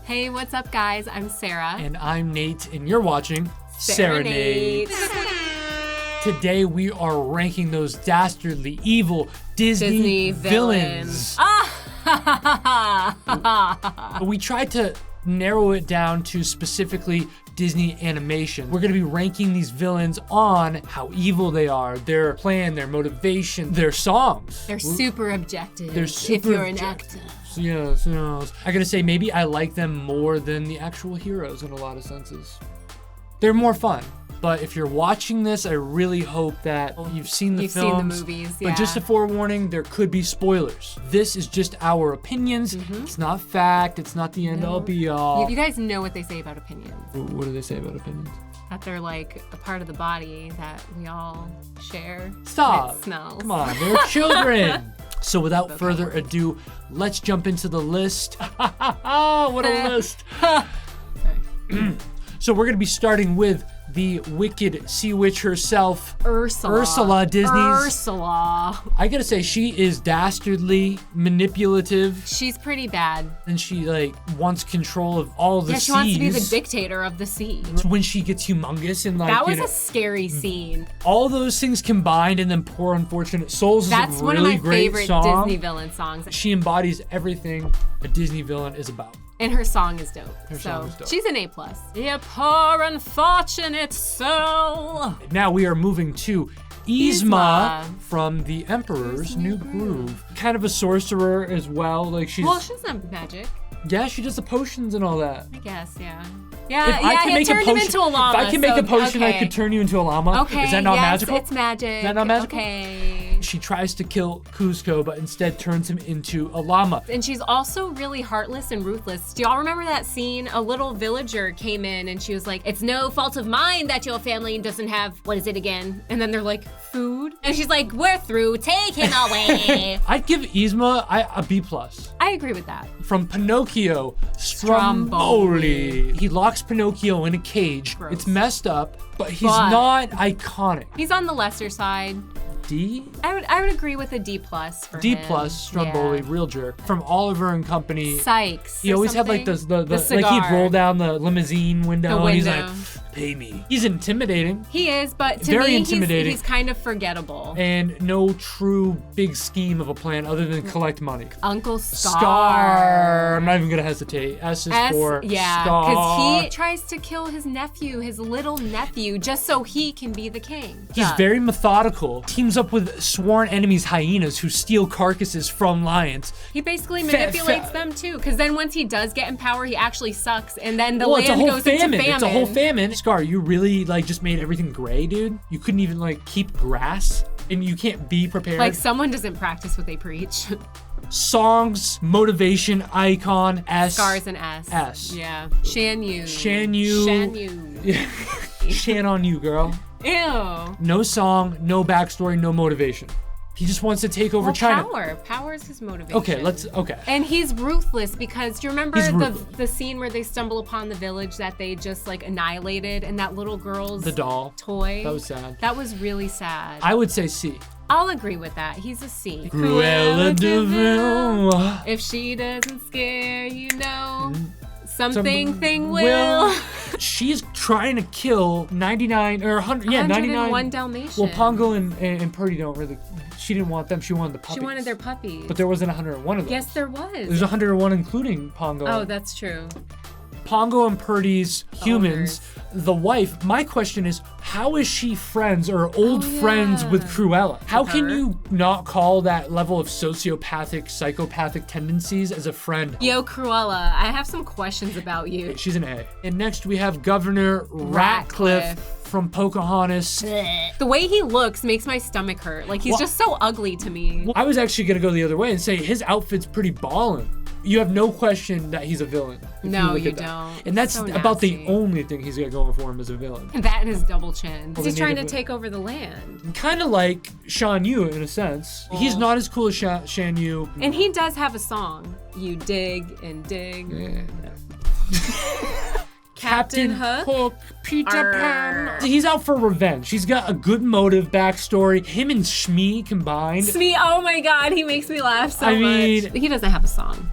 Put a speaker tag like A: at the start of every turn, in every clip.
A: Hey, what's up, guys? I'm Sarah.
B: And I'm Nate, and you're watching SaraNate. Today we are ranking those dastardly, evil Disney villains. We tried to narrow it down to specifically Disney animation. We're gonna be ranking these villains on how evil they are, their plan, their motivation, their songs.
A: They're super objective.
B: They're super
A: if you're
B: objective.
A: an actor.
B: Yes. I gotta say, maybe I like them more than the actual heroes in a lot of senses. They're more fun. But if you're watching this, I really hope that you've seen the films.
A: Seen the movies, yeah.
B: But just a forewarning, there could be spoilers. This is just our opinions. It's not fact. It's not the end all be all.
A: You guys know what they say about opinions.
B: What do they say about opinions?
A: That they're like a part of the body that we all share.
B: Stop.
A: It smells.
B: Come on, they're children. So without further ado, let's jump into the list. What a list. So we're going to be starting with the wicked sea witch herself,
A: Ursula.
B: Disney's.
A: Ursula.
B: I gotta say, she is dastardly, manipulative,
A: She's pretty bad.
B: and she wants control of all the seas.
A: She wants to be the dictator of the sea.
B: When she gets humongous and
A: That was a scary scene.
B: all those things combined, and then Poor Unfortunate Souls
A: That's
B: is a
A: one
B: really
A: of my
B: great
A: favorite
B: song.
A: Disney villain songs.
B: She embodies everything a Disney villain is about.
A: And her song is dope.
B: song is dope.
A: She's an A+. You poor unfortunate soul.
B: Now we are moving to Yzma from The Emperor's New Groove. Kind of a sorcerer as well. She's
A: not magic.
B: yeah, she does the potions and all that.
A: I guess, yeah.
B: If
A: Yeah,
B: I can make
A: turned him into a llama.
B: If I can make a potion, I could turn you into a llama.
A: Okay,
B: Is that not
A: yes,
B: magical?
A: It's magic.
B: Is that not magical?
A: Okay.
B: She tries to kill Kuzco, but instead turns him into a llama.
A: And she's also really heartless and ruthless. Do y'all remember that scene? A little villager came in and she was like, "It's no fault of mine that your family doesn't have, what is it again?" And then they're like, "Food?" And she's like, "We're through, take him away."
B: I'd give Yzma a B+.
A: I agree with that.
B: From Pinocchio, Stromboli. He locks Pinocchio in a cage.
A: Gross.
B: It's messed up, but he's not iconic.
A: He's on the lesser side.
B: D?
A: I would agree with a D+ for
B: D+,
A: him.
B: Stromboli,
A: Yeah.
B: real jerk. From Oliver and Company.
A: Sykes.
B: He
A: or
B: always had
A: something.
B: the
A: cigar.
B: he'd roll down the limousine window,
A: The
B: and he's
A: window.
B: like, "Pay me." He's intimidating.
A: He is, but to
B: Very
A: me,
B: intimidating.
A: he's kind of forgettable.
B: And no true big scheme of a plan other than collect money.
A: Uncle Scar.
B: Scar. I'm not even gonna hesitate. S is for Scar.
A: because he tries to kill his nephew, his little nephew, just so he can be the king.
B: He's very methodical. Teams up with sworn enemies, hyenas, who steal carcasses from lions.
A: He basically manipulates them too, because then once he does get in power, he actually sucks, and then the land goes into famine.
B: It's a whole famine. Scar, you really just made everything gray, dude? You couldn't even keep grass? And you can't be prepared?
A: Someone doesn't practice what they preach.
B: Songs, motivation, icon, S.
A: Scar's an S.
B: S.
A: Yeah. Shan Yu.
B: Shan on you, girl.
A: Ew.
B: No song, no backstory, no motivation. He just wants to take over China.
A: Power is his motivation.
B: Okay.
A: And he's ruthless because do you remember
B: He's
A: the scene where they stumble upon the village that they just annihilated and that little girl's
B: The doll.
A: toy?
B: That was sad.
A: That was really sad.
B: I would say C.
A: I'll agree with that. He's a C.
B: Cruella de Vil.
A: If she doesn't scare you, something will.
B: She's trying to kill 99 or 100. Yeah, 99.
A: 101 Dalmatians.
B: Well, Pongo and Purdy don't really. She didn't want them. She wanted the puppies.
A: She wanted their puppies.
B: But there wasn't 101 of them.
A: Yes, there was.
B: There's 101 including Pongo.
A: Oh, that's true.
B: Pongo and Purdy's humans. The wife, my question is, how is she friends or old friends with Cruella? How can you not call that level of sociopathic, psychopathic tendencies as a friend?
A: Yo, Cruella, I have some questions about you.
B: She's an A. And next we have Governor Ratcliffe from Pocahontas.
A: The way he looks makes my stomach hurt. He's just so ugly to me.
B: I was actually gonna go the other way and say his outfit's pretty ballin'. You have no question that he's a villain.
A: No, you don't.
B: And that's
A: So
B: about the
A: nasty.
B: only thing he's got going for him as a villain.
A: That and his double chin.
B: Well,
A: He's
B: the
A: trying to
B: native-
A: take over the land.
B: Kind of like Shan Yu in a sense. He's not as cool as Shan Yu.
A: And he does have a song. You dig and dig. Captain Hook.
B: Peter Pan. He's out for revenge. He's got a good motive, backstory. Him and Shmi combined.
A: Smee, oh my god, he makes me laugh so
B: I mean-
A: much. He doesn't have a song.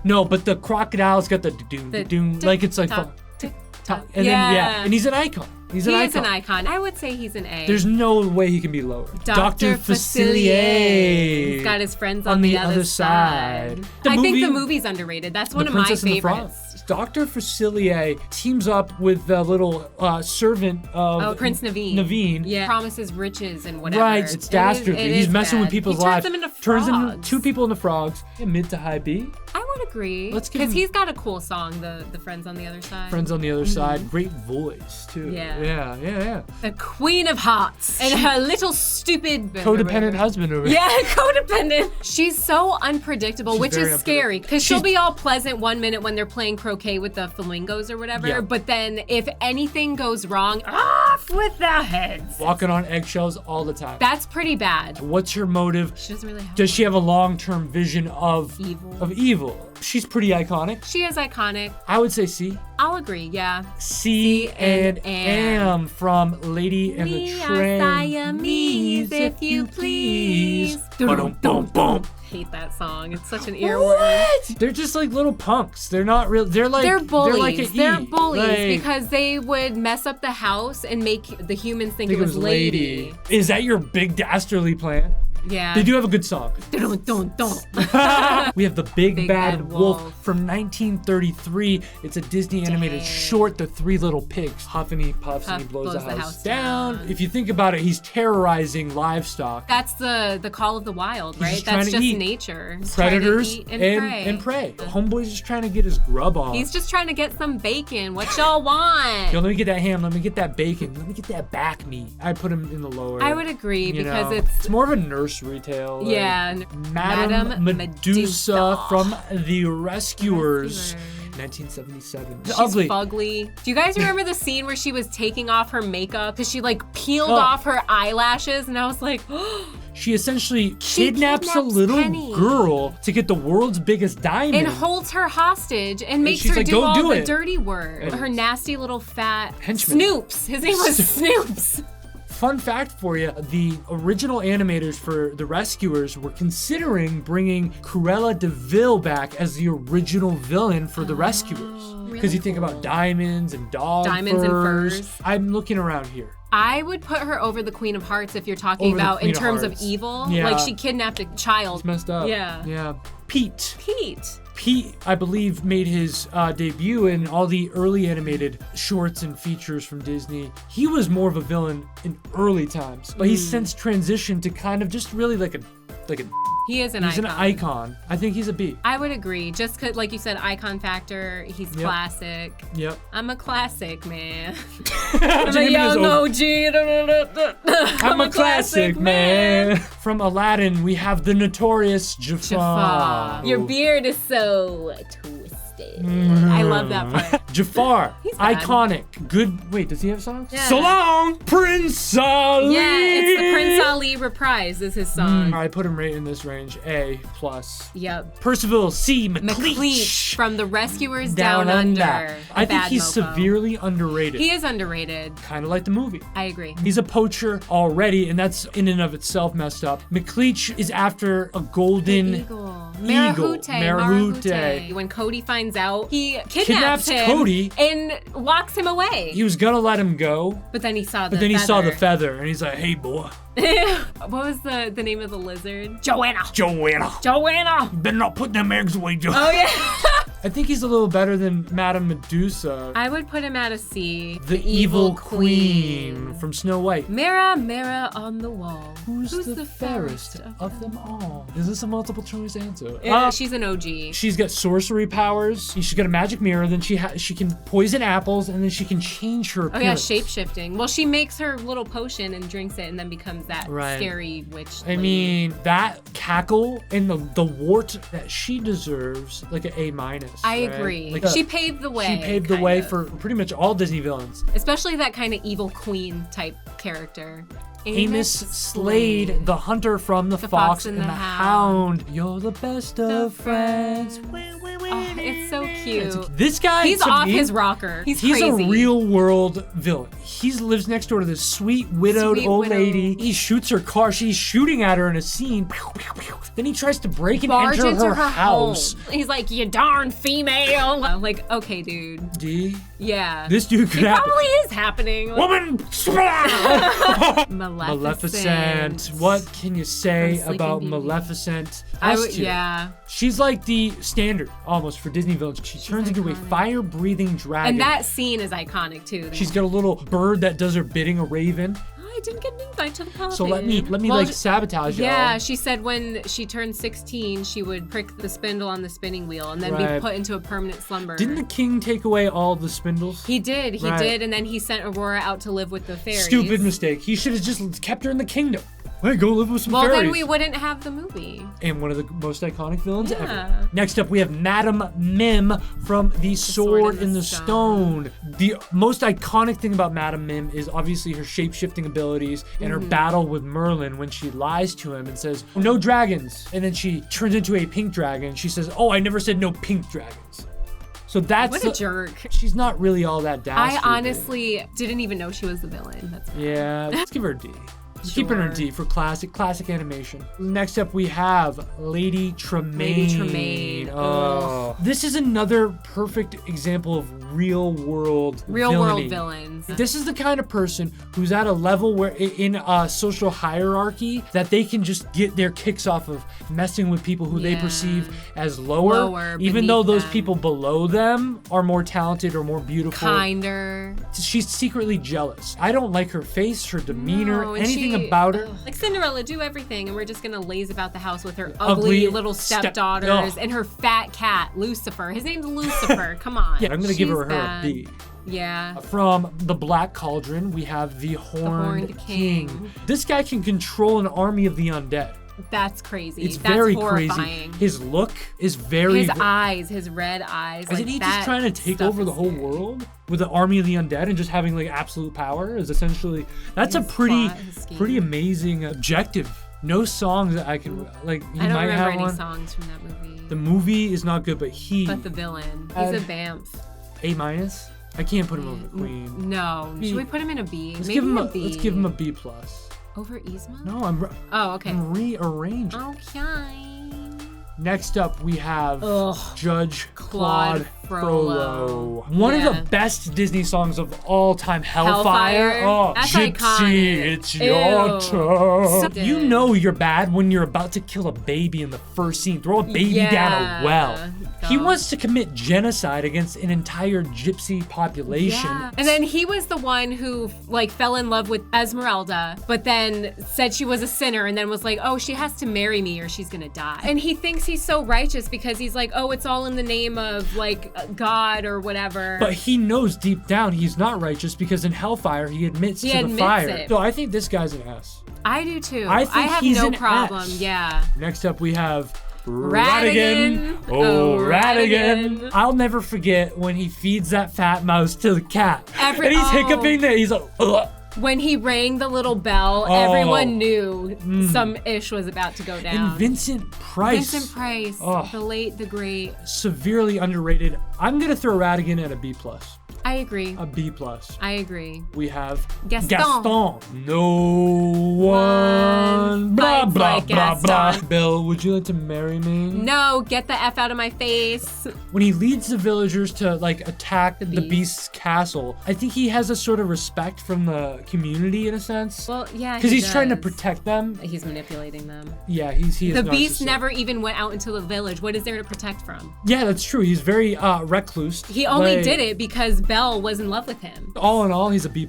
B: No, but the crocodile's got the doom, like it's like
A: tick-tock.
B: and then and he's an icon. He is
A: an icon. I would say he's an A.
B: There's no way he can be lower.
A: Dr. Facilier. He's got his friends on the other side. I think the movie's underrated. That's one of my favorites.
B: Dr. Facilier teams up with the little servant of
A: Prince Naveen. Yeah. Promises riches and whatever.
B: Right, it's dastardly. He's messing with people's lives.
A: Turns them into
B: 2 people into frogs. Mid to high B.
A: I would agree. Because he's got a cool song, the Friends on the Other Side.
B: Friends on the Other Side. Great voice, too. Yeah.
A: The Queen of Hearts. And her little stupid...
B: Codependent husband over there.
A: Yeah, codependent. She's so unpredictable, which is scary. Because she'll be all pleasant one minute when they're playing croquet with the flamingos or whatever. Yeah. But then if anything goes wrong, off with their heads.
B: Walking on eggshells all the time.
A: That's pretty bad.
B: What's her motive?
A: She doesn't really have
B: Does she have a long-term vision of evil? She's pretty iconic.
A: She is iconic.
B: I would say C.
A: I'll agree, yeah.
B: C and am from Lady and the Tramp.
A: Siamese, if you please.
B: Boom.
A: Hate that song. It's such an earworm.
B: They're just like little punks. They're not real. They're bullies.
A: They're bullies because they would mess up the house and make the humans think it was lady.
B: Is that your big dastardly plan?
A: Yeah.
B: They do have a good song.
A: Don't.
B: We have The Big Bad Wolf from 1933. It's a Disney animated short, The Three Little Pigs. Huff and he puffs and he blows the house down. If you think about it, he's terrorizing livestock.
A: That's the call of the wild, right?
B: That's just
A: nature. He's
B: predators
A: and
B: prey. Homeboy's just trying to get his grub on.
A: He's just trying to get some bacon. What y'all want?
B: Yo, let me get that ham. Let me get that bacon. Let me get that back meat. I put him in the lower.
A: I would agree because
B: it's more of a nursery tale. Madame Medusa from The Rescuers. 1977.
A: She's
B: ugly.
A: Fugly. Do you guys remember the scene where she was taking off her makeup because she like peeled off her eyelashes, and I was like,
B: she essentially kidnaps a little girl to get the world's biggest diamond
A: and holds her hostage and makes her do all the dirty work. Her nasty little fat
B: henchman.
A: Snoops. His name was Snoops.
B: Fun fact for you, the original animators for The Rescuers were considering bringing Cruella de Vil back as the original villain for The Rescuers. Because you think about diamonds and
A: and furs.
B: I'm looking around here.
A: I would put her over the Queen of Hearts if you're talking about in terms of evil.
B: Yeah.
A: Like she kidnapped a child.
B: It's messed up.
A: Yeah.
B: Pete, I believe, made his debut in all the early animated shorts and features from Disney. He was more of a villain in early times, but he's since transitioned to kind of just really like a
A: He is an icon.
B: He's an icon. I think he's a B.
A: I would agree. Just because, like you said, icon factor, he's classic.
B: Yep.
A: I'm a classic, man. I'm a young OG.
B: I'm a classic, man. From Aladdin, we have the notorious Jafar.
A: Your beard is so twisted. I love that part.
B: Jafar, iconic. Good. Wait, does he have songs?
A: Yeah.
B: So long, Prince Ali.
A: Yeah, it's the Prince Ali reprise is his song.
B: I put him right in this range. A+.
A: Yep.
B: Percival C. McLeach
A: from The Rescuers Down Under.
B: I think he's severely underrated.
A: He is underrated.
B: Kind of like the movie.
A: I agree.
B: He's a poacher already, and that's in and of itself messed up. McLeach is after a golden
A: eagle. Marahute. When Cody finds out, he kidnaps him
B: Cody
A: and locks him away.
B: He was gonna let him go,
A: but then he saw the
B: feather, and he's like, "Hey, boy."
A: What was the name of the lizard? Joanna.
B: You better not put them eggs away, Joe.
A: Oh yeah.
B: I think he's a little better than Madame Medusa.
A: I would put him at a C.
B: The evil queen from Snow White.
A: Mirror, mirror on the wall.
B: Who's the fairest of them all? Is this a multiple choice answer?
A: She's an OG.
B: She's got sorcery powers. She's got a magic mirror. Then she can poison apples, and then she can change her appearance.
A: Oh yeah, shape-shifting. Well, she makes her little potion and drinks it, and then becomes that scary witch lady.
B: I mean, that cackle and the wart that she deserves, like an A-.
A: I agree. She paved the way.
B: She paved the way for pretty much all Disney villains.
A: Especially that kind of evil queen type character.
B: Amos Slade, the hunter from The Fox and the Hound. You're the best of friends.
A: Oh, it's so cute.
B: This guy,
A: he's off his rocker. He's crazy.
B: A real world villain. He lives next door to this sweet widowed old lady. He shoots her car. She's shooting at her in a scene. Then he tries to break and enter her house.
A: Home. He's like, you darn female. I'm like, okay, dude.
B: D?
A: Yeah.
B: This dude could happen.
A: Probably is happening.
B: Woman!
A: Maleficent.
B: What can you say about Maleficent?
A: Yeah.
B: She's like the standard almost for Disney villains. She turns into a fire-breathing dragon.
A: And that scene is iconic too.
B: She's got a little bird that does her bidding, a raven.
A: I didn't get an invite to the party.
B: So let me like sabotage y'all.
A: Yeah, she said when she turned 16, she would prick the spindle on the spinning wheel and then be put into a permanent slumber.
B: Didn't the king take away all the spindles?
A: He did, did, and then he sent Aurora out to live with the fairies.
B: Stupid mistake. He should have just kept her in the kingdom. Hey, go live with some fairies.
A: Well, then we wouldn't have the movie.
B: And one of the most iconic villains ever. Next up, we have Madame Mim from The Sword in the Stone. The most iconic thing about Madame Mim is obviously her shape-shifting abilities and her battle with Merlin when she lies to him and says, no dragons. And then she turns into a pink dragon. She says, oh, I never said no pink dragons. So that's
A: what a jerk.
B: She's not really all that dastardly.
A: I honestly didn't even know she was the villain. That's
B: yeah, let's give her a D. Keeping her D for classic animation. Next up, we have Lady Tremaine. Oh, this is another perfect example of real world
A: villains.
B: This is the kind of person who's at a level where in a social hierarchy that they can just get their kicks off of messing with people who they perceive as lower even though those people below them are more talented or more beautiful.
A: Kinder.
B: She's secretly jealous. I don't like her face, her demeanor, anything about her.
A: Like Cinderella, do everything, and we're just gonna laze about the house with her ugly little stepdaughters and her fat cat, Lucifer. His name's Lucifer. Come on.
B: Yeah, I'm gonna give her a B.
A: Yeah.
B: From the Black Cauldron, we have the Horned King. This guy can control an army of the undead.
A: That's crazy.
B: It's
A: That's
B: very
A: horrifying.
B: crazy. His look is very...
A: His eyes, his red eyes.
B: Isn't he just trying to take over the whole world with the army of the undead and just having like absolute power? Is essentially... That's a pretty amazing objective. No songs that I can... Like, he
A: I don't
B: might
A: remember
B: have
A: any
B: one.
A: songs from that movie.
B: The movie is not good, but
A: the villain. He's a Bamf.
B: A-? I can't put him over Queen.
A: No. Should we put him in a B?
B: Let's give him a B+.
A: Over Yzma?
B: No,
A: okay.
B: I'm rearranging.
A: Okay.
B: Next up, we have Judge Claude Frollo. One of the best Disney songs of all time, Hellfire. Oh,
A: that's
B: Gypsy,
A: iconic.
B: it's your turn. You know you're bad when you're about to kill a baby in the first scene. Throw a baby down a well. He wants to commit genocide against an entire gypsy population.
A: Yeah. And then he was the one who like fell in love with Esmeralda, but then said she was a sinner and then was like, oh, she has to marry me or she's gonna die. And he thinks he's so righteous because he's like, oh, it's all in the name of like God or whatever.
B: But he knows deep down he's not righteous because in Hellfire he admits to the fire. So I think this guy's an S.
A: I do too.
B: I think
A: have
B: he's
A: no
B: an
A: problem.
B: S.
A: Yeah.
B: Next up we have
A: Ratigan.
B: Oh, Ratigan. I'll never forget when he feeds that fat mouse to the cat. And he's hiccuping there. He's like, ugh.
A: When he rang the little bell, everyone knew some ish was about to go down.
B: And Vincent Price.
A: The late, the great.
B: Severely underrated. I'm going to throw Ratigan at a B+.
A: I agree.
B: A B+.
A: I agree.
B: We have
A: Gaston.
B: No one. Blah, blah,
A: like
B: blah, blah. Bill, would you like to marry me?
A: No, get the F out of my face.
B: When he leads the villagers to like attack the beast's castle, I think he has a sort of respect from the community in a sense.
A: Well, yeah,
B: because he's trying to protect them.
A: He's manipulating them.
B: Yeah, he is.
A: The beast never even went out into the village. What is there to protect from?
B: Yeah, that's true. He's very recluse.
A: He only did it because Belle was in love with him.
B: All in all, he's a B+.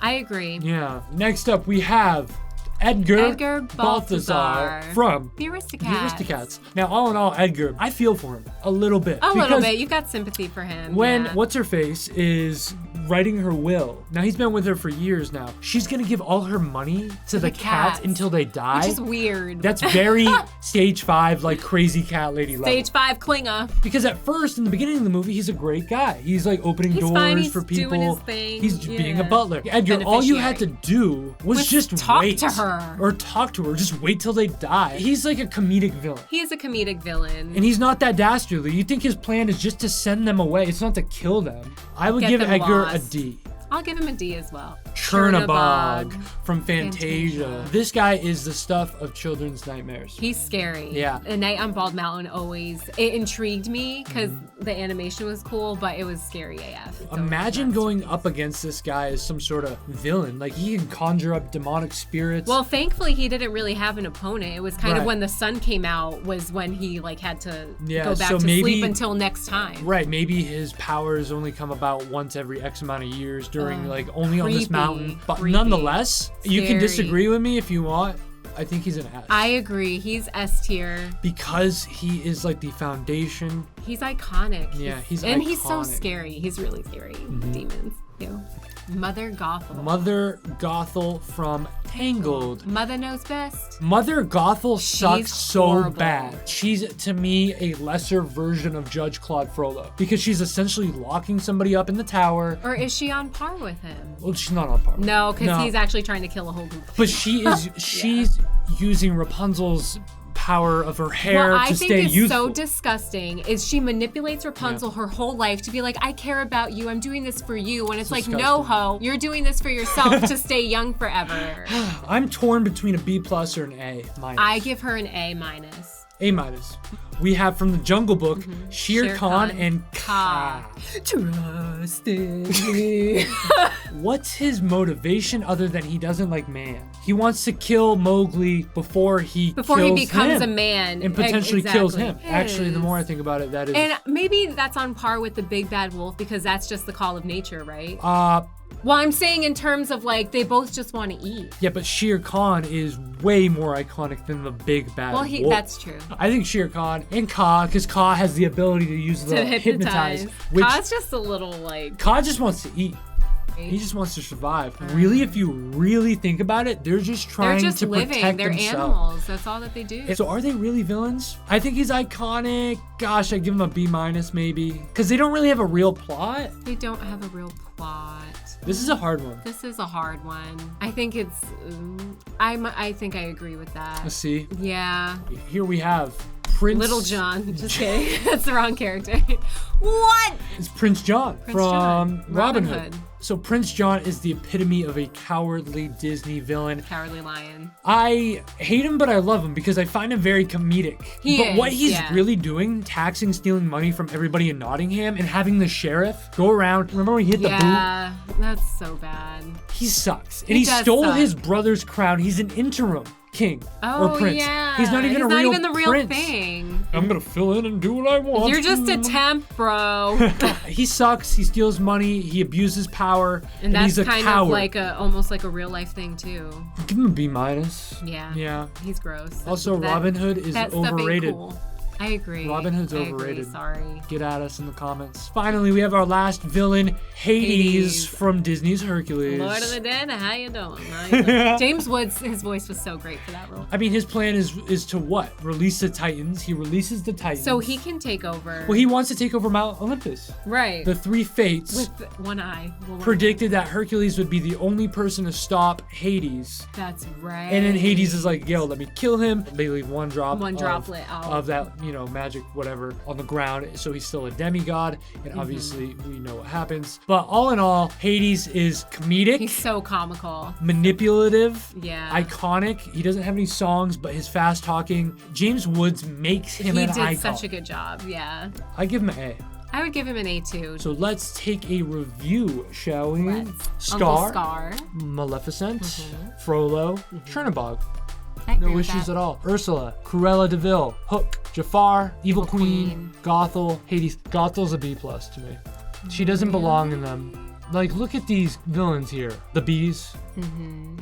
A: I agree.
B: Yeah. Next up, we have Edgar
A: Balthazar
B: from
A: The Aristocats.
B: The Aristocats. Now, all in all, Edgar, I feel for him a little bit.
A: A little bit. You've got sympathy for him.
B: When
A: yeah.
B: What's-Her-Face is writing her will, now he's been with her for years now, she's going to give all her money to the cats until they die.
A: Which is weird.
B: That's very stage 5, like crazy cat lady level.
A: Stage 5 Klinger.
B: Because at first, in the beginning of the movie, he's a great guy. He's like opening doors for people.
A: Doing his thing.
B: He's being a butler. Edgar, all you had to do was just
A: talk
B: wait.
A: to her.
B: Or talk to her. Just wait till they die. He's like a comedic villain.
A: He is a comedic villain.
B: And he's not that dastardly. You think his plan is just to send them away. It's not to kill them. I would give Edgar a D.
A: I'll give him a D as well.
B: Chernabog from Fantasia. This guy is the stuff of children's nightmares.
A: He's scary.
B: Yeah.
A: A Night on Bald Mountain it intrigued me because the animation was cool, but it was scary AF.
B: Imagine going up against this guy as some sort of villain. Like, he can conjure up demonic spirits.
A: Well, thankfully, he didn't really have an opponent. It was kind of when the sun came out was when he like had to go back to sleep until next time.
B: Right. Maybe his powers only come about once every X amount of years during like only on this mountain. But nonetheless, you can disagree with me if you want. I think he's an S.
A: I agree. He's S tier.
B: Because he is like the foundation.
A: He's iconic.
B: Yeah, he's iconic.
A: And he's so scary. He's really scary. Demons. Ew. Mother Gothel.
B: Mother Gothel from Tangled.
A: Mother knows best.
B: Mother Gothel sucks so
A: horrible.
B: bad. She's, to me, a lesser version of Judge Claude Frollo. Because she's essentially locking somebody up in the tower.
A: Or is she on par with him?
B: Well, she's not on par with him.
A: No, because he's actually trying to kill a whole group.
B: But she's using Rapunzel's power of her hair to stay youthful.
A: What I think is so disgusting is she manipulates Rapunzel her whole life to be like, I care about you, I'm doing this for you, when it's like, no ho, you're doing this for yourself to stay young forever.
B: I'm torn between a B+ or an A-.
A: I give her an A-.
B: A-. We have from the Jungle Book, Shere Khan and Kaa.
A: Trust in me.
B: What's his motivation other than he doesn't like man? He wants to kill Mowgli before he
A: becomes a man.
B: And potentially kills him. Actually, the more I think about it, that is...
A: And maybe that's on par with the big bad wolf because that's just the call of nature, right? Well, I'm saying in terms of like, they both just want to eat.
B: Yeah, but Shere Khan is way more iconic than the big bad wolf.
A: That's true.
B: I think Shere Khan and Kaa, because Kaa has the ability to use the hypnotize.
A: Kaa's just a little like...
B: Kaa just wants to eat. He just wants to survive. Really, if you really think about it, they're just trying to protect themselves.
A: They're animals. That's all that they do.
B: So are they really villains? I think he's iconic. Gosh, I'd give him a B- maybe. Because they don't really have a real plot.
A: They don't have a real plot.
B: This is a hard one.
A: This is a hard one. I think it's... I think I agree with that.
B: Let's see.
A: Yeah.
B: Here we have Prince...
A: Little John. Just kidding. That's the wrong character. What?
B: It's Prince John from Robin Hood. So Prince John is the epitome of a cowardly Disney villain.
A: Cowardly lion.
B: I hate him, but I love him because I find him very comedic. What he's really doing, taxing, stealing money from everybody in Nottingham and having the sheriff go around. Remember when he hit the boot?
A: Yeah, that's so bad.
B: He sucks. And he stole his brother's crown. He's an interim king or prince.
A: Yeah.
B: He's not even
A: the real
B: prince.
A: thing.
B: I'm gonna fill in and do what I want.
A: You're just a temp, bro.
B: He sucks. He steals money. He abuses power.
A: And that's
B: he's a
A: kind
B: coward.
A: of like almost like a real life thing too.
B: Give him a B-.
A: Yeah.
B: Yeah.
A: He's gross.
B: Also, Robin Hood is overrated.
A: Cool. I agree.
B: Robin Hood's overrated.
A: Sorry.
B: Get at us in the comments. Finally, we have our last villain, Hades from Disney's Hercules.
A: Lord of the Dead, how you doing? James Woods, his voice was so great for that role.
B: I mean, his plan is to what? Release the Titans. He releases the Titans.
A: So he can take over.
B: Well, he wants to take over Mount Olympus.
A: Right.
B: The three fates.
A: With one eye.
B: Predicted that Hercules would be the only person to stop Hades.
A: That's right.
B: And then Hades is like, yo, let me kill him. They leave one droplet
A: out
B: of that, magic whatever on the ground, so he's still a demigod, and obviously we know what happens. But all in all, Hades is comedic.
A: He's so comical.
B: Manipulative.
A: Yeah.
B: Iconic. He doesn't have any songs, but his fast talking. James Woods makes him an icon.
A: He did such a good job, yeah.
B: I give him an A.
A: I would give him an A too.
B: So let's take a review, shall we?
A: Let's. Uncle Scar.
B: Maleficent. Frollo. Chernabog.
A: No
B: issues at all. Ursula, Cruella de Vil, Hook, Jafar, Evil Queen, Gothel, Hades. Gothel's a B+ to me. She doesn't belong in them. Like, look at these villains here. The B's,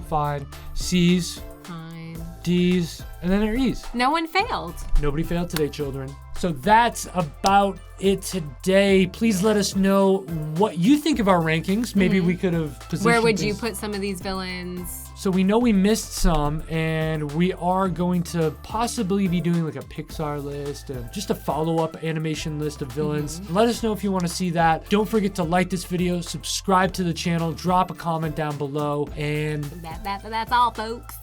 B: fine. C's,
A: Fine.
B: D's, and then there are E's.
A: No one failed.
B: Nobody failed today, children. So that's about it today. Please let us know what you think of our rankings. Maybe we could have positioned
A: Where would
B: this.
A: you put some of these villains?
B: So we know we missed some, and we are going to possibly be doing like a Pixar list and just a follow-up animation list of villains. Let us know if you want to see that. Don't forget to like this video, subscribe to the channel, drop a comment down below, and
A: That's all, folks.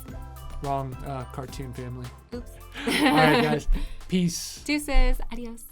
B: wrong cartoon family.
A: Oops.
B: All right, guys. Peace.
A: Deuces. Adios.